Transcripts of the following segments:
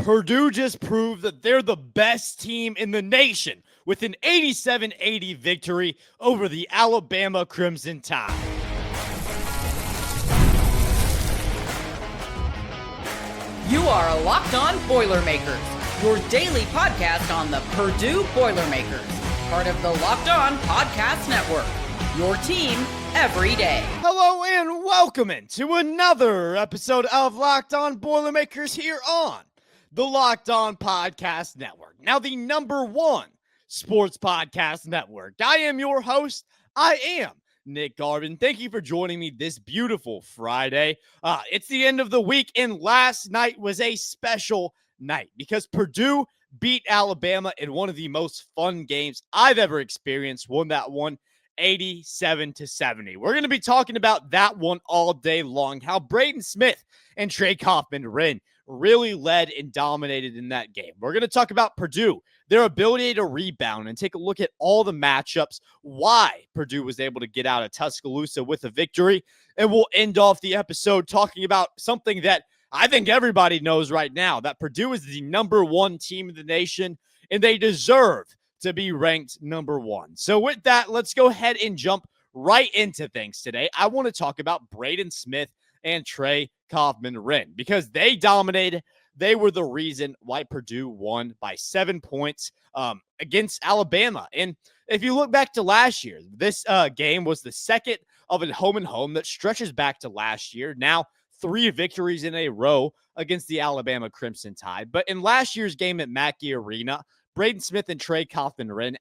Purdue just proved that they're the best team in the nation with an 87-80 victory over the Alabama Crimson Tide. You are Locked On Boilermakers, your daily podcast on the Purdue Boilermakers, part of the Locked On Podcast Network, your team every day. Hello and welcome into another episode of Locked On Boilermakers here on the Locked On Podcast Network. Now the number one sports podcast network. I am your host. I am Nick Arvin. Thank you for joining me this beautiful Friday. It's the end of the week, and last night was a special night because Purdue beat Alabama in one of the most fun games I've ever experienced. Won that one 87-70. We're going to be talking about that one all day long, how Braden Smith and Trey Kaufman-Renn really led and dominated in that game. We're going to talk about Purdue, their ability to rebound, and take a look at all the matchups, why Purdue was able to get out of Tuscaloosa with a victory. And we'll end off the episode talking about something that I think everybody knows right now, that Purdue is the number one team in the nation, and they deserve to be ranked number one. So with that, let's go ahead and jump right into things today. I want to talk about Braden Smith and Trey Kaufman-Renn because they dominated. They were the reason why Purdue won by 7 points against Alabama. And if you look back to last year, this game was the second of a home-and-home that stretches back to last year. Now, 3 victories in a row against the Alabama Crimson Tide. But in last year's game at Mackey Arena, Braden Smith and Trey Kaufman-Renn,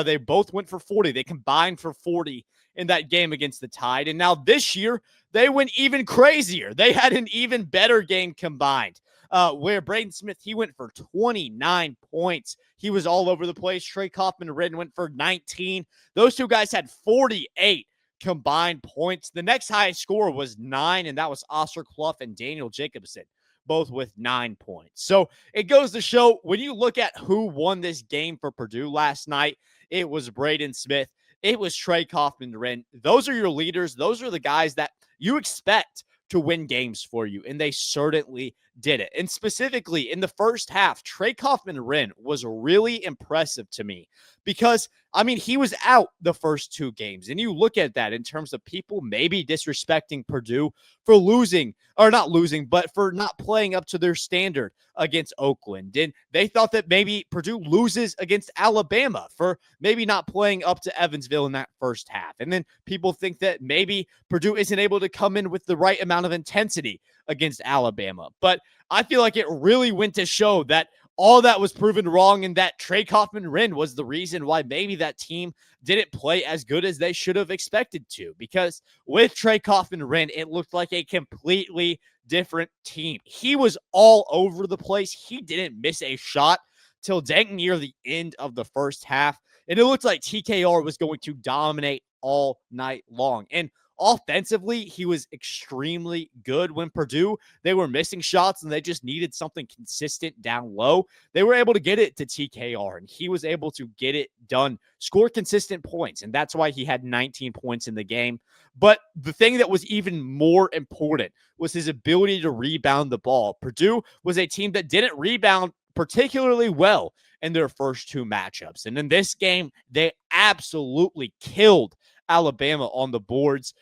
they both went for 40. They combined for 40 in that game against the Tide. And now this year, they went even crazier. They had an even better game combined, where Braden Smith, he went for 29 points. He was all over the place. Trey Kaufman-Renn went for 19. Those two guys had 48 combined points. The next highest score was 9, and that was Oscar Cluff and Daniel Jacobson, both with 9 points. So it goes to show, when you look at who won this game for Purdue last night, it was Braden Smith. It was Trey Kaufman-Renn. Those are your leaders. Those are the guys that you expect to win games for you, and they certainly did it. And specifically in the first half, Trey Kaufman-Renn was really impressive to me because, I mean, he was out the first 2 games. And you look at that in terms of people maybe disrespecting Purdue for losing, or not losing, but for not playing up to their standard against Oakland. And they thought that maybe Purdue loses against Alabama for maybe not playing up to Evansville in that first half. And then people think that maybe Purdue isn't able to come in with the right amount of intensity against Alabama. But I feel like it really went to show that all that was proven wrong, and that Trey Kaufman-Renn was the reason why maybe that team didn't play as good as they should have expected to. Because with Trey Kaufman-Renn, it looked like a completely different team. He was all over the place. He didn't miss a shot till dang near the end of the first half. And it looked like TKR was going to dominate all night long. And offensively, he was extremely good. When Purdue, they were missing shots and they just needed something consistent down low, they were able to get it to TKR, and he was able to get it done, score consistent points, and that's why he had 19 points in the game. But the thing that was even more important was his ability to rebound the ball. Purdue was a team that didn't rebound particularly well in their first 2 matchups, and in this game, they absolutely killed Alabama on the boards.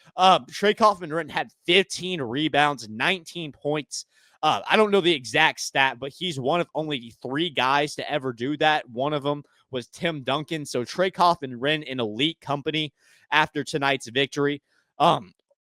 Trey Kaufman-Renn had 15 rebounds, 19 points. I don't know the exact stat, but he's one of only 3 guys to ever do that. One of them was Tim Duncan. So Trey Kaufman-Renn in elite company after tonight's victory.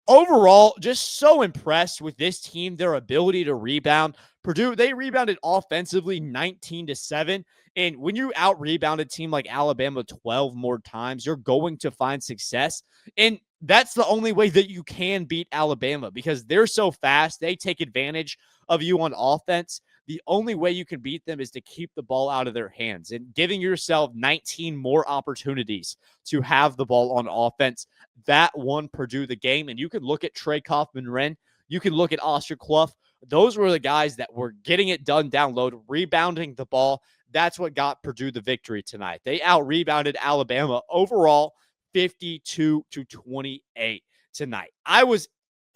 Overall, just so impressed with this team, their ability to rebound. Purdue, they rebounded offensively 19-7. And when you out-rebound a team like Alabama 12 more times, you're going to find success. And that's the only way that you can beat Alabama, because they're so fast. They take advantage of you on offense. The only way you can beat them is to keep the ball out of their hands and giving yourself 19 more opportunities to have the ball on offense. That won Purdue the game. And you can look at Trey Kaufman-Renn. You can look at Oscar Cluff. Those were the guys that were getting it done down low, rebounding the ball. That's what got Purdue the victory tonight. They out-rebounded Alabama overall 52-28 tonight. I was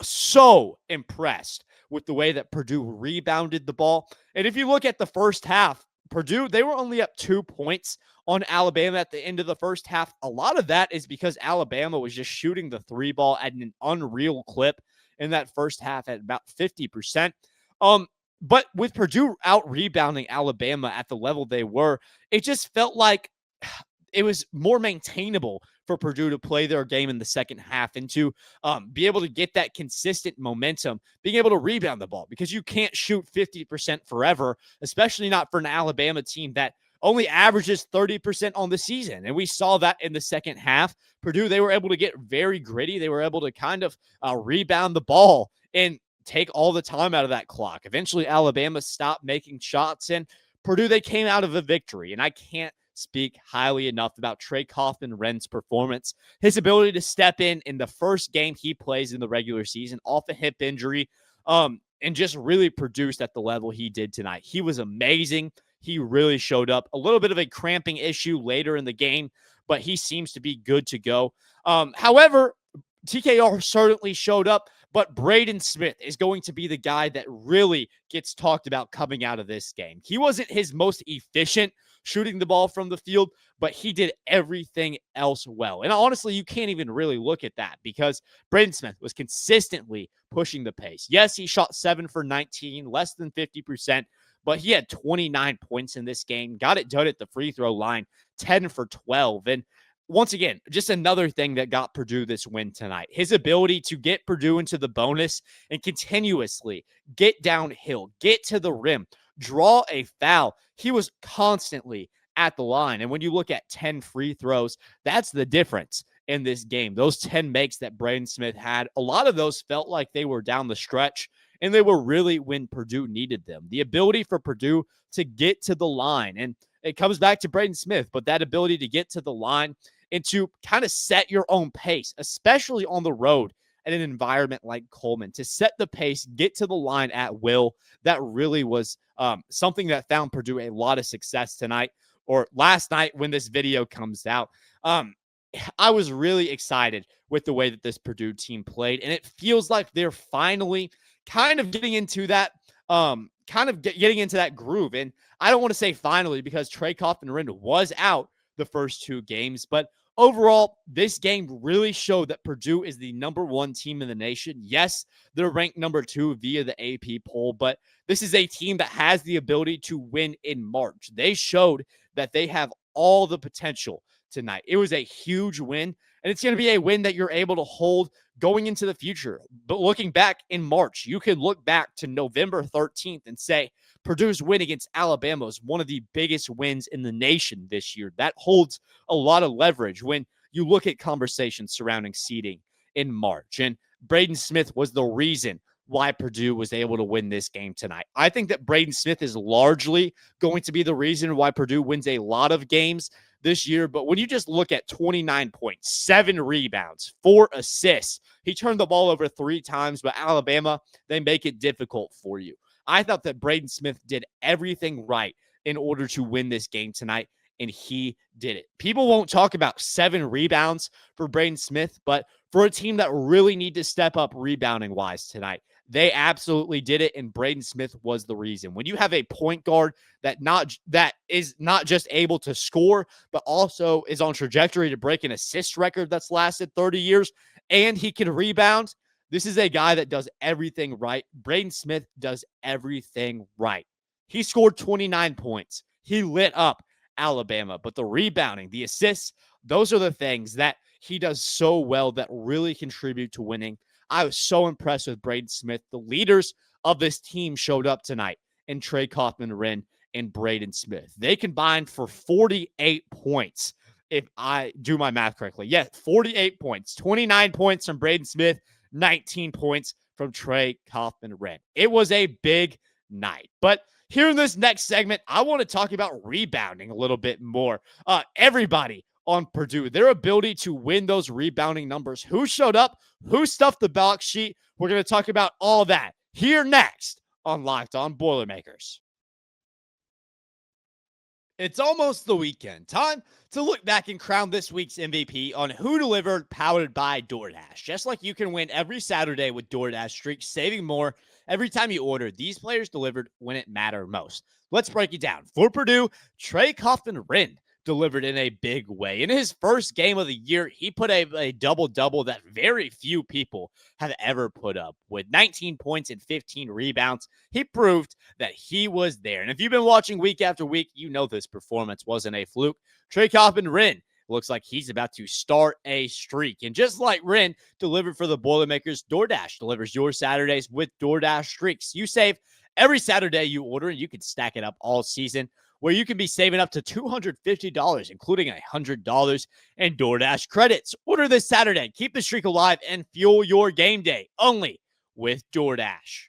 so impressed with the way that Purdue rebounded the ball. And if you look at the first half, Purdue, they were only up 2 points on Alabama at the end of the first half. A lot of that is because Alabama was just shooting the three ball at an unreal clip in that first half at about 50%. But with Purdue out rebounding Alabama at the level they were, it just felt like it was more maintainable for Purdue to play their game in the second half and to be able to get that consistent momentum, being able to rebound the ball, because you can't shoot 50% forever, especially not for an Alabama team that only averages 30% on the season. And we saw that in the second half. Purdue, they were able to get very gritty. They were able to kind of rebound the ball and take all the time out of that clock. Eventually, Alabama stopped making shots, and Purdue, they came out of a victory. And I can't speak highly enough about Trey Kaufman-Renn's performance. His ability to step in the first game he plays in the regular season off a hip injury, and just really produced at the level he did tonight. He was amazing. He really showed up. A little bit of a cramping issue later in the game, but he seems to be good to go. However, TKR certainly showed up, but Braden Smith is going to be the guy that really gets talked about coming out of this game. He wasn't his most efficient shooting the ball from the field, but he did everything else well. And honestly, you can't even really look at that because Braden Smith was consistently pushing the pace. Yes, he shot 7 for 19, less than 50%, but he had 29 points in this game, got it done at the free throw line, 10 for 12. And once again, just another thing that got Purdue this win tonight. His ability to get Purdue into the bonus and continuously get downhill, get to the rim, draw a foul. He was constantly at the line. And when you look at 10 free throws, that's the difference in this game. Those 10 makes that Braden Smith had, a lot of those felt like they were down the stretch, and they were really when Purdue needed them. The ability for Purdue to get to the line, and it comes back to Braden Smith, but that ability to get to the line and to kind of set your own pace, especially on the road in an environment like Coleman, to set the pace, get to the line at will. That really was something that found Purdue a lot of success tonight, or last night when this video comes out. I was really excited with the way that this Purdue team played, and it feels like they're finally kind of getting into that getting into that groove. And I don't want to say finally because Trey Kaufman-Renn was out the first two games, but overall, this game really showed that Purdue is the number one team in the nation. Yes, they're ranked number 2 via the AP poll, but this is a team that has the ability to win in March. They showed that they have all the potential tonight. It was a huge win, and it's going to be a win that you're able to hold going into the future. But looking back in March, you can look back to November 13th and say Purdue's win against Alabama is one of the biggest wins in the nation this year. That holds a lot of leverage when you look at conversations surrounding seeding in March. And Braden Smith was the reason why Purdue was able to win this game tonight. I think that Braden Smith is largely going to be the reason why Purdue wins a lot of games this year. But when you just look at 29 points, 7 rebounds, 4 assists, he turned the ball over 3 times, but Alabama, they make it difficult for you. I thought that Braden Smith did everything right in order to win this game tonight, and he did it. People won't talk about 7 rebounds for Braden Smith, but for a team that really need to step up rebounding-wise tonight, they absolutely did it, and Braden Smith was the reason. When you have a point guard that is not just able to score, but also is on trajectory to break an assist record that's lasted 30 years, and he can rebound, this is a guy that does everything right. Braden Smith does everything right. He scored 29 points. He lit up Alabama, but the rebounding, the assists, those are the things that he does so well that really contribute to winning. I was so impressed with Braden Smith. The leaders of this team showed up tonight in Trey Kaufman-Renn and Braden Smith. They combined for 48 points, if I do my math correctly. Yes, 48 points. 29 points from Braden Smith, 19 points from Trey Kaufman-Renn. It was a big night. But here in this next segment, I want to talk about rebounding a little bit more. Everybody on Purdue, their ability to win those rebounding numbers. Who showed up? Who stuffed the box sheet? We're going to talk about all that here next on Locked On Boilermakers. It's almost the weekend. Time to look back and crown this week's MVP on Who Delivered, powered by DoorDash. Just like you can win every Saturday with DoorDash Streaks, saving more every time you order, these players delivered when it mattered most. Let's break it down. For Purdue, Trey Kaufman-Renn delivered in a big way. In his first game of the year, he put a double-double that very few people have ever put up. With 19 points and 15 rebounds, he proved that he was there. And if you've been watching week after week, you know this performance wasn't a fluke. Trey Kaufman-Renn looks like he's about to start a streak. And just like Renn delivered for the Boilermakers, DoorDash delivers your Saturdays with DoorDash Streaks. You save every Saturday you order, and you can stack it up all season, where you can be saving up to $250, including $100 in DoorDash credits. Order this Saturday. Keep the streak alive and fuel your game day only with DoorDash.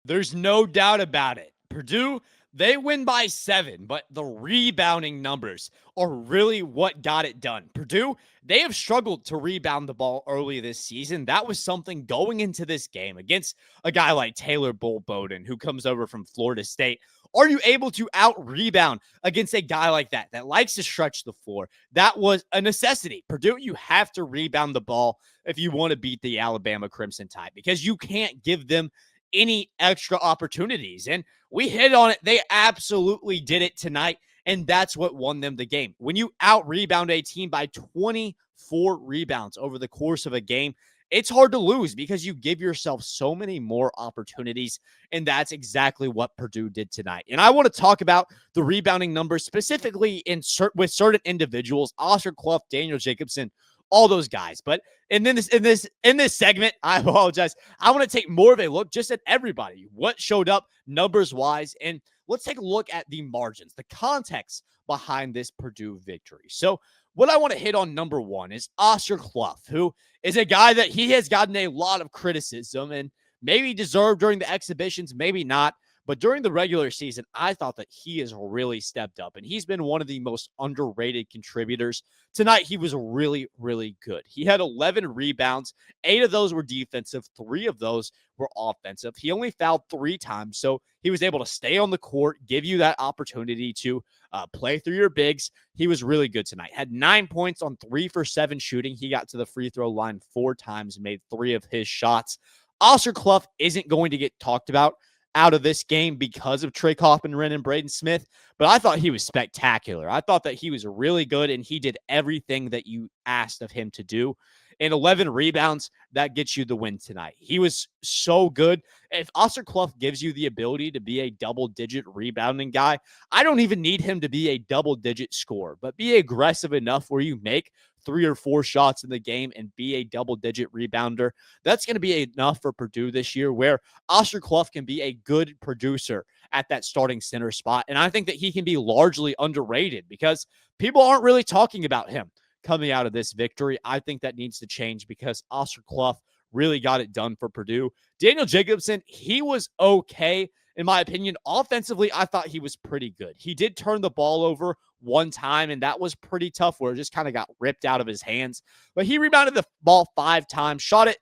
There's no doubt about it. Purdue, they win by 7, but the rebounding numbers are really what got it done. Purdue, they have struggled to rebound the ball early this season. That was something going into this game against a guy like Taylor Bull-Bowden, who comes over from Florida State. Are you able to out-rebound against a guy like that likes to stretch the floor? That was a necessity. Purdue, you have to rebound the ball if you want to beat the Alabama Crimson Tide, because you can't give them any extra opportunities. And we hit on it. They absolutely did it tonight, and that's what won them the game. When you out-rebound a team by 24 rebounds over the course of a game, it's hard to lose because you give yourself so many more opportunities, and that's exactly what Purdue did tonight. And I want to talk about the rebounding numbers specifically with certain individuals: Oscar Cluff, Daniel Jacobson, all those guys. But in this segment, I apologize, I want to take more of a look just at everybody, what showed up numbers wise, and let's take a look at the margins, the context behind this Purdue victory. So what I want to hit on number one is Oscar Cluff, who is a guy that he has gotten a lot of criticism and maybe deserved during the exhibitions, maybe not. But during the regular season, I thought that he has really stepped up, and he's been one of the most underrated contributors. Tonight, he was really, really good. He had 11 rebounds. 8 of those were defensive. 3 of those were offensive. He only fouled 3 times, so he was able to stay on the court, give you that opportunity to play through your bigs. He was really good tonight. Had 9 points on 3 for 7 shooting. He got to the free throw line 4 times, made 3 of his shots. Oscar Cluff isn't going to get talked about out of this game because of Trey Kaufman-Renn and Braden Smith, but I thought he was spectacular. I thought that he was really good, and he did everything that you asked of him to do. And 11 rebounds, that gets you the win tonight. He was so good. If Oscar Cluff gives you the ability to be a double-digit rebounding guy, I don't even need him to be a double-digit scorer, but be aggressive enough where you make 3 or 4 shots in the game and be a double-digit rebounder. That's going to be enough for Purdue this year, where Oscar Cluff can be a good producer at that starting center spot. And I think that he can be largely underrated because people aren't really talking about him coming out of this victory. I think that needs to change because Oscar Cluff really got it done for Purdue. Daniel Jacobson, he was okay. In my opinion, offensively, I thought he was pretty good. He did turn the ball over 1 time, and that was pretty tough where it just kind of got ripped out of his hands. But he rebounded the ball 5 times, shot it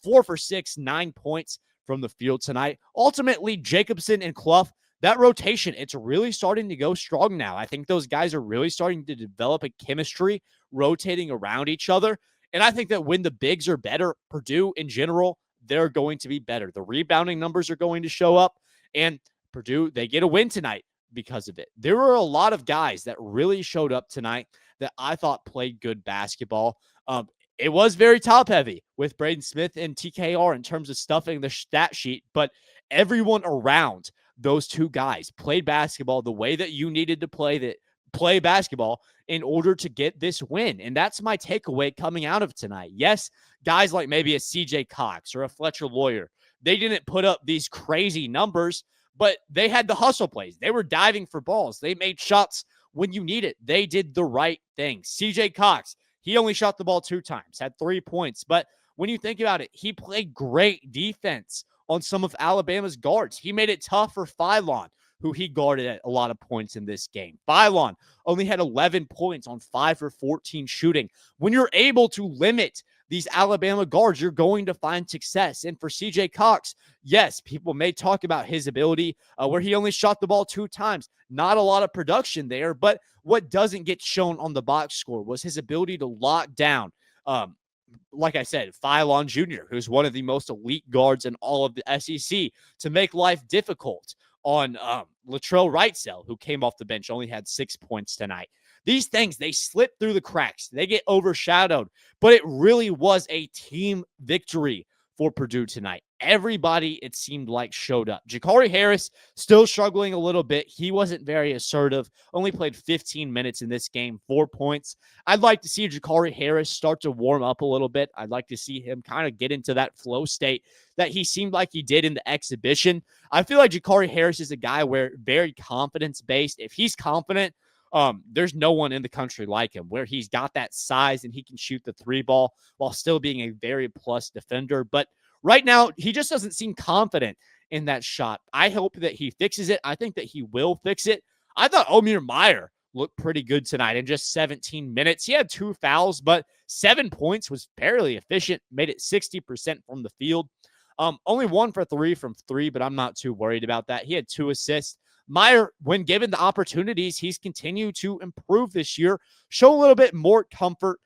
4 for 6, 9 points from the field tonight. Ultimately, Jacobson and Cluff, that rotation, it's really starting to go strong now. I think those guys are really starting to develop a chemistry rotating around each other. And I think that when the bigs are better, Purdue in general, they're going to be better. The rebounding numbers are going to show up. And Purdue, they get a win tonight because of it. There were a lot of guys that really showed up tonight that I thought played good basketball. It was very top-heavy with Braden Smith and TKR in terms of stuffing the stat sheet, but everyone around those 2 guys played basketball the way that you needed to play basketball in order to get this win. And that's my takeaway coming out of tonight. Yes, guys like maybe a CJ Cox or a Fletcher Lawyer, they didn't put up these crazy numbers, but they had the hustle plays. They were diving for balls. They made shots when you need it. They did the right thing. CJ Cox, he only shot the ball 2 times, had 3 points. But when you think about it, he played great defense on some of Alabama's guards. He made it tough for Philon, who he guarded at a lot of points in this game. Philon only had 11 points on 5 for 14 shooting. When you're able to limit these Alabama guards, you're going to find success. And for CJ Cox, yes, people may talk about his ability where he only shot the ball 2 times. Not a lot of production there, but what doesn't get shown on the box score was his ability to lock down, like I said, Philon Jr., who's one of the most elite guards in all of the SEC, to make life difficult on Latrell Wrightsell, who came off the bench, only had 6 points tonight. These things, they slip through the cracks. They get overshadowed, but it really was a team victory for Purdue tonight. Everybody, it seemed like, showed up. Ja'Cory Harris still struggling a little bit. He wasn't very assertive, only played 15 minutes in this game, 4 points. I'd like to see Ja'Cory Harris start to warm up a little bit. I'd like to see him kind of get into that flow state that he seemed like he did in the exhibition. I feel like Ja'Cory Harris is a guy where very confidence-based. If he's confident, there's no one in the country like him, where he's got that size and he can shoot the 3 ball while still being a very plus defender. But right now, he just doesn't seem confident in that shot. I hope that he fixes it. I think that he will fix it. I thought Omir Meyer looked pretty good tonight in just 17 minutes. He had 2 fouls, but 7 points, was fairly efficient, made it 60% from the field. Only 1 for 3 from 3, but I'm not too worried about that. He had 2 assists. Meyer, when given the opportunities, he's continued to improve this year, show a little bit more comfort.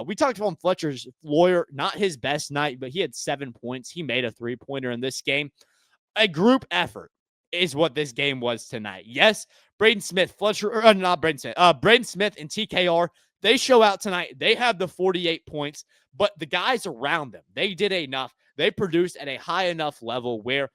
We talked about Fletcher's lawyer, not his best night, but he had 7 points. He made a 3-pointer in this game. A group effort is what this game was tonight. Yes, Braden Smith, Braden Smith and TKR, they show out tonight. They have the 48 points, but the guys around them, they did enough. They produced at a high enough level where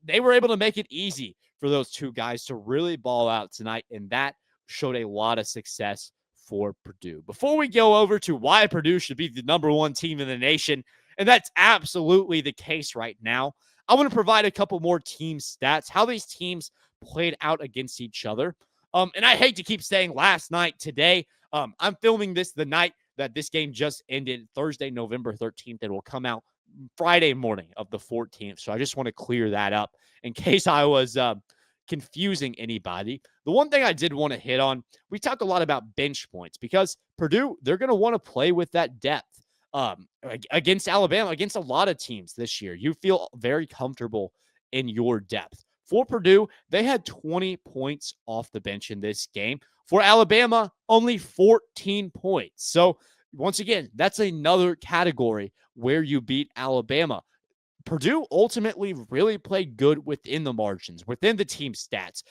they were able to make it easy for those 2 guys to really ball out tonight, and that showed a lot of success for Purdue. Before we go over to why Purdue should be the number 1 team in the nation, and that's absolutely the case right now, I want to provide a couple more team stats, how these teams played out against each other. And I hate to keep saying last night, today. I'm filming this the night that this game just ended, Thursday, November 13th. It will come out Friday morning of the 14th. So I just want to clear that up in case I was confusing anybody. The one thing I did want to hit on, we talked a lot about bench points because Purdue, they're going to want to play with that depth against Alabama, against a lot of teams this year. You feel very comfortable in your depth. For Purdue, they had 20 points off the bench in this game. For Alabama, only 14 points. So once again, that's another category where you beat Alabama. Purdue ultimately really played good within the margins, within the team stats.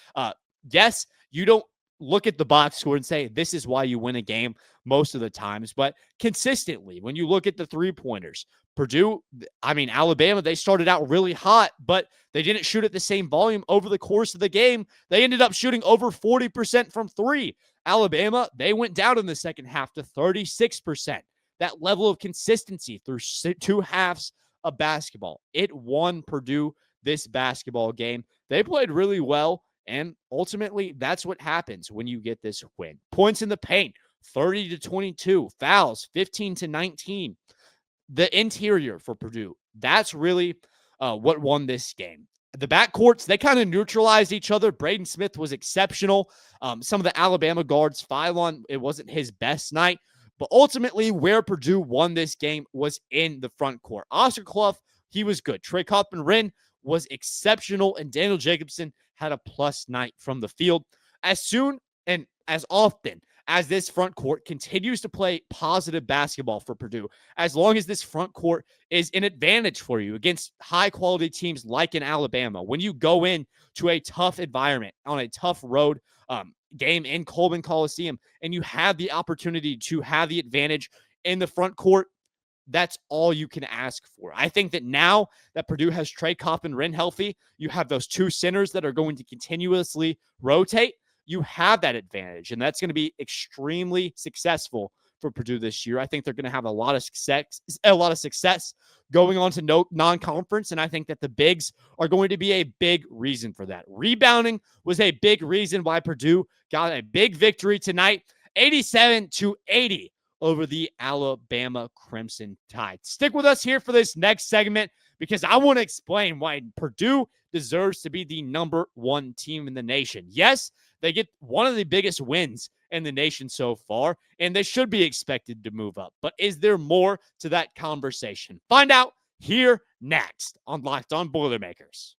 Yes, you don't look at the box score and say, this is why you win a game most of the times, but consistently, when you look at the 3-pointers, Alabama, they started out really hot, but they didn't shoot at the same volume over the course of the game. They ended up shooting over 40% from 3. Alabama, they went down in the second half to 36%. That level of consistency through 2 halves of basketball, it won Purdue this basketball game. They played really well, and ultimately, that's what happens when you get this win. Points in the paint, 30-22. Fouls, 15-19. The interior for Purdue, that's really what won this game. The backcourts, they kind of neutralized each other. Braden Smith was exceptional. Some of the Alabama guards, Philon, it wasn't his best night. But ultimately, where Purdue won this game was in the front court. Oscar Cluff, he was good. Trey Kaufman-Renn was exceptional, and Daniel Jacobson had a plus night from the field. As soon and as often as this front court continues to play positive basketball for Purdue, as long as this front court is an advantage for you against high-quality teams like in Alabama, when you go in to a tough environment on a tough road game in Coleman Coliseum, and you have the opportunity to have the advantage in the front court, that's all you can ask for. I think that now that Purdue has Trey Kaufman-Renn healthy, you have those 2 centers that are going to continuously rotate. You have that advantage, and that's going to be extremely successful for Purdue this year. I think they're going to have a lot of success going on to non-conference, and I think that the bigs are going to be a big reason for that. Rebounding was a big reason why Purdue got a big victory tonight, 87-80 over the Alabama Crimson Tide. Stick with us here for this next segment because I want to explain why Purdue deserves to be the number 1 team in the nation. Yes, they get one of the biggest wins in the nation so far, and they should be expected to move up. But is there more to that conversation? Find out here next on Locked On Boilermakers.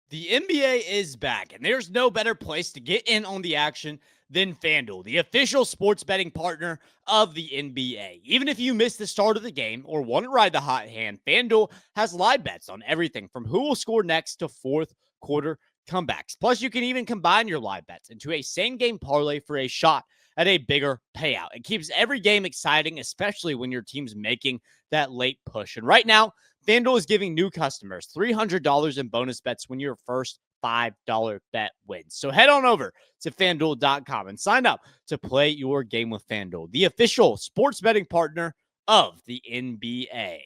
The NBA is back, and there's no better place to get in on the action than FanDuel, the official sports betting partner of the NBA. Even if you missed the start of the game or want to ride the hot hand, FanDuel has live bets on everything from who will score next to fourth quarter comebacks. Plus, you can even combine your live bets into a same-game parlay for a shot at a bigger payout. It keeps every game exciting, especially when your team's making that late push. And right now, FanDuel is giving new customers $300 in bonus bets when your first $5 bet wins. So head on over to FanDuel.com and sign up to play your game with FanDuel, the official sports betting partner of the NBA.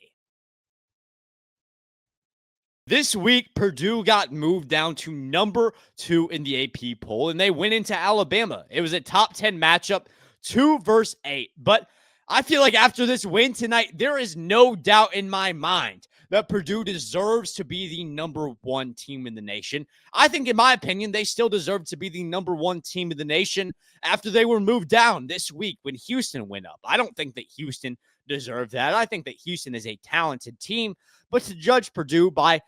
This week, Purdue got moved down to number 2 in the AP poll, and they went into Alabama. It was a top 10 matchup, 2 versus 8. But I feel like after this win tonight, there is no doubt in my mind that Purdue deserves to be the number 1 team in the nation. I think, in my opinion, they still deserve to be the number 1 team in the nation after they were moved down this week when Houston went up. I don't think that Houston deserved that. I think that Houston is a talented team, but to judge Purdue by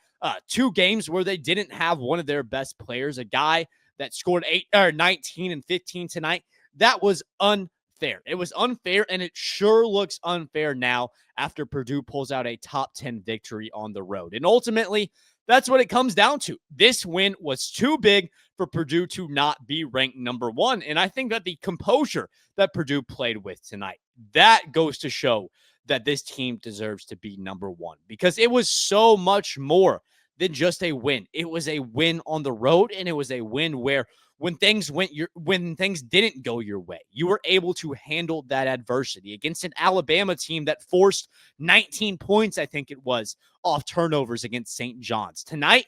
2 games where they didn't have one of their best players, a guy that scored 19 and 15 tonight, that was unfair. It was unfair, and it sure looks unfair now after Purdue pulls out a top 10 victory on the road. And ultimately, that's what it comes down to. This win was too big for Purdue to not be ranked number 1. And I think that the composure that Purdue played with tonight, that goes to show that this team deserves to be number 1, because it was so much more than just a win. It was a win on the road, and it was a win where when things didn't go your way, you were able to handle that adversity against an Alabama team that forced 19 points, I think it was, off turnovers against St. John's. Tonight,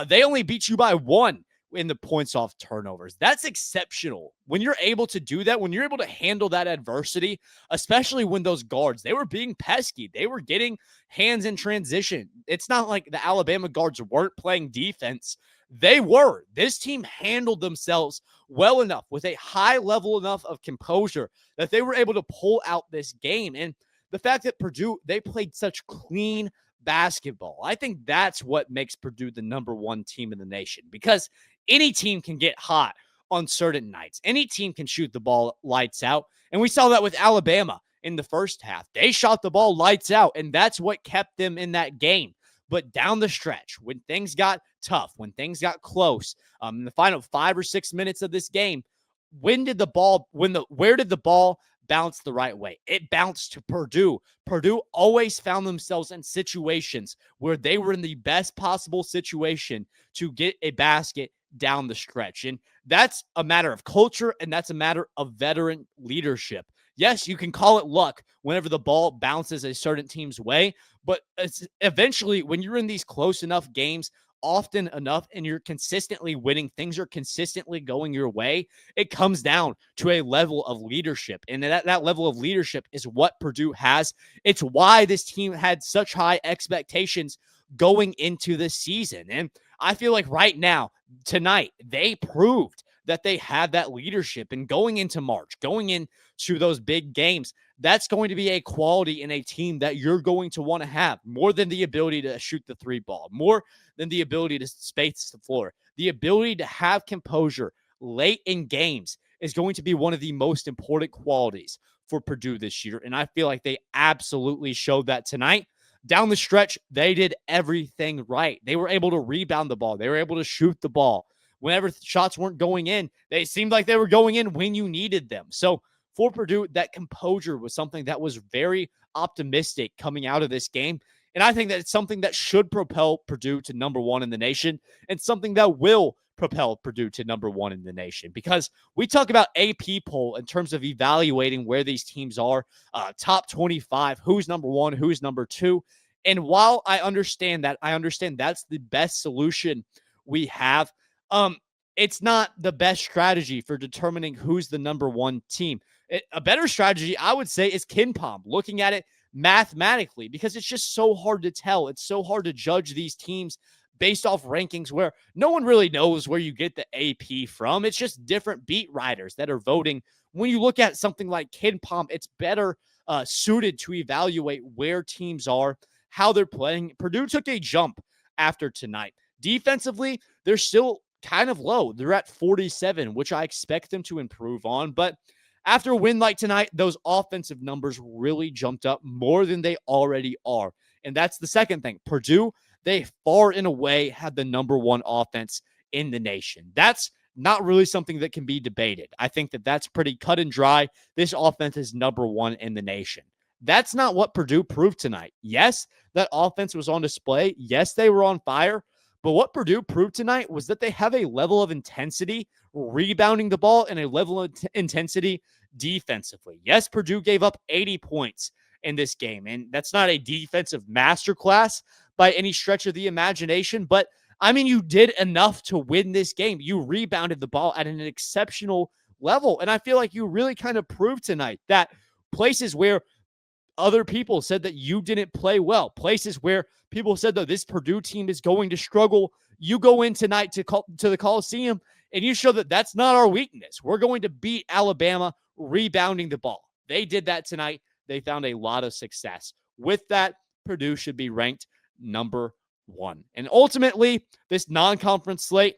they only beat you by 1 in the points off turnovers. That's exceptional. When you're able to do that, when you're able to handle that adversity, especially when those guards, they were being pesky. They were getting hands in transition. It's not like the Alabama guards weren't playing defense. They were. This team handled themselves well enough with a high level enough of composure that they were able to pull out this game. And the fact that Purdue, they played such clean basketball, I think that's what makes Purdue the number 1 team in the nation, because any team can get hot on certain nights. Any team can shoot the ball lights out. And we saw that with Alabama in the first half. They shot the ball lights out, and that's what kept them in that game. But down the stretch, when things got tough, when things got close, in the final 5 or 6 minutes of this game, where did the ball bounce the right way? It bounced to Purdue. Purdue always found themselves in situations where they were in the best possible situation to get a basket down the stretch. And that's a matter of culture, and that's a matter of veteran leadership. Yes, you can call it luck whenever the ball bounces a certain team's way, but it's eventually, when you're in these close enough games, often enough, and you're consistently winning, things are consistently going your way, it comes down to a level of leadership. And that level of leadership is what Purdue has. It's why this team had such high expectations going into the season. And I feel like right now, tonight, they proved that they have that leadership. And going into March, going into those big games, that's going to be a quality in a team that you're going to want to have, more than the ability to shoot the 3 ball, more than the ability to space the floor. The ability to have composure late in games is going to be one of the most important qualities for Purdue this year. And I feel like they absolutely showed that tonight. Down the stretch, they did everything right. They were able to rebound the ball. They were able to shoot the ball. Whenever shots weren't going in, they seemed like they were going in when you needed them. So for Purdue, that composure was something that was very optimistic coming out of this game. And I think that it's something that should propel Purdue to number 1 in the nation, and something that will propel Purdue to number 1 in the nation, because we talk about AP poll in terms of evaluating where these teams are, top 25, who's number 1, who's number 2. And while I understand that's the best solution we have, it's not the best strategy for determining who's the number 1 team. A better strategy, I would say, is KenPom, looking at it mathematically, because it's just so hard to tell. It's so hard to judge these teams based off rankings where no one really knows where you get the AP from. It's just different beat writers that are voting. When you look at something like KenPom, it's better suited to evaluate where teams are, how they're playing. Purdue took a jump after tonight. Defensively, they're still kind of low. They're at 47, which I expect them to improve on. But after a win like tonight, those offensive numbers really jumped up more than they already are. And that's the second thing. Purdue, they far and away had the number one offense in the nation. That's not really something that can be debated. I think that that's pretty cut and dry. This offense is number one in the nation. That's not what Purdue proved tonight. Yes, that offense was on display. Yes, they were on fire. But what Purdue proved tonight was that they have a level of intensity rebounding the ball and a level of intensity defensively. Yes, Purdue gave up 80 points in this game, and that's not a defensive masterclass by any stretch of the imagination, but I mean, you did enough to win this game. You rebounded the ball at an exceptional level, and I feel like you really kind of proved tonight that places where other people said that you didn't play well, places where people said that this Purdue team is going to struggle, you go in tonight to the Coliseum and you show that that's not our weakness. We're going to beat Alabama rebounding the ball. They did that tonight. They found a lot of success. With that, Purdue should be ranked number one. And ultimately, this non-conference slate,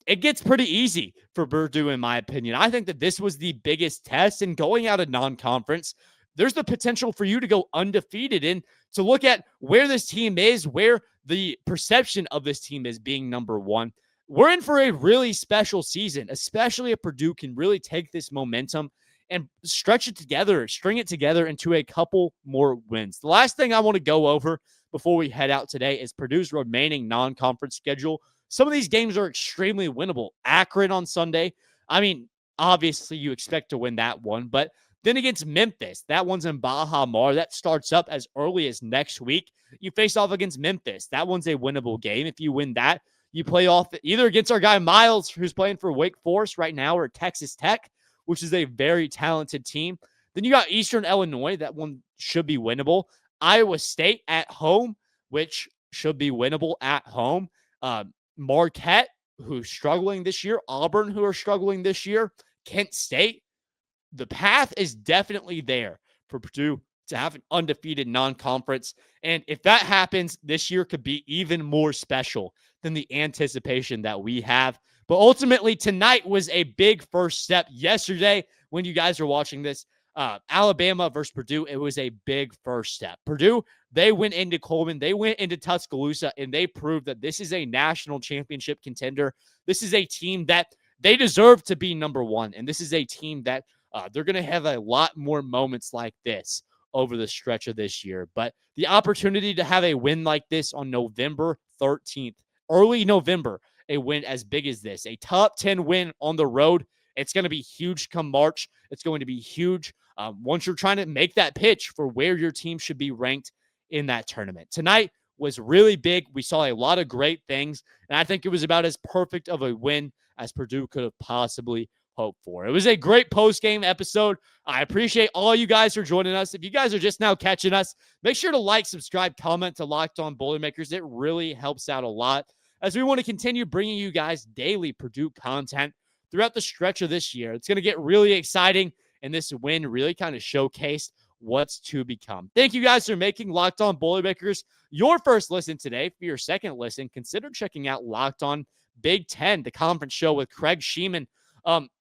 it gets pretty easy for Purdue, in my opinion. I think that this was the biggest test, and going out of non-conference, there's the potential for you to go undefeated and to look at where this team is, where the perception of this team is being number one. We're in for a really special season, especially if Purdue can really take this momentum and stretch it together, string it together into a couple more wins. The last thing I want to go over before we head out today is Purdue's remaining non-conference schedule. Some of these games are extremely winnable. Akron on Sunday. I mean, obviously you expect to win that one, but then against Memphis, that one's in Baja Mar. That starts up as early as next week. You face off against Memphis. That one's a winnable game. If you win that, you play off either against our guy Miles, who's playing for Wake Forest right now, or Texas Tech, which is a very talented team. Then you got Eastern Illinois. That one should be winnable. Iowa State at home, which should be winnable at home. Marquette, who's struggling this year. Auburn, who are struggling this year. Kent State. The path is definitely there for Purdue to have an undefeated non-conference. And if that happens, this year could be even more special than the anticipation that we have. But ultimately, tonight was a big first step. Yesterday, when you guys are watching this, Alabama versus Purdue, it was a big first step. Purdue, they went into Coleman, they went into Tuscaloosa, and they proved that this is a national championship contender. This is a team that they deserve to be number one. And this is a team that they're going to have a lot more moments like this over the stretch of this year. But the opportunity to have a win like this on November 13th, early November, a win as big as this, a top 10 win on the road, it's going to be huge come March. It's going to be huge once you're trying to make that pitch for where your team should be ranked in that tournament. Tonight was really big. We saw a lot of great things, and I think it was about as perfect of a win as Purdue could have possibly hope for. It was a great post-game episode. I appreciate all you guys for joining us. If you guys are just now catching us, make sure to like, subscribe, comment to Locked On Boilermakers. It really helps out a lot as we want to continue bringing you guys daily Purdue content throughout the stretch of this year. It's going to get really exciting, and this win really kind of showcased what's to become. Thank you guys for making Locked On Boilermakers your first listen today. For your second listen, consider checking out Locked On Big Ten, the conference show with Craig Sheeman.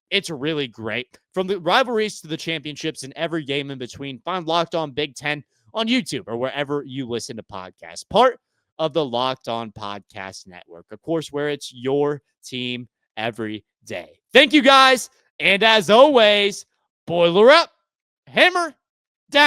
It's really great. From the rivalries to the championships and every game in between, find Locked On Big Ten on YouTube or wherever you listen to podcasts. Part of the Locked On Podcast Network, of course, where it's your team every day. Thank you guys. And as always, boiler up, hammer down.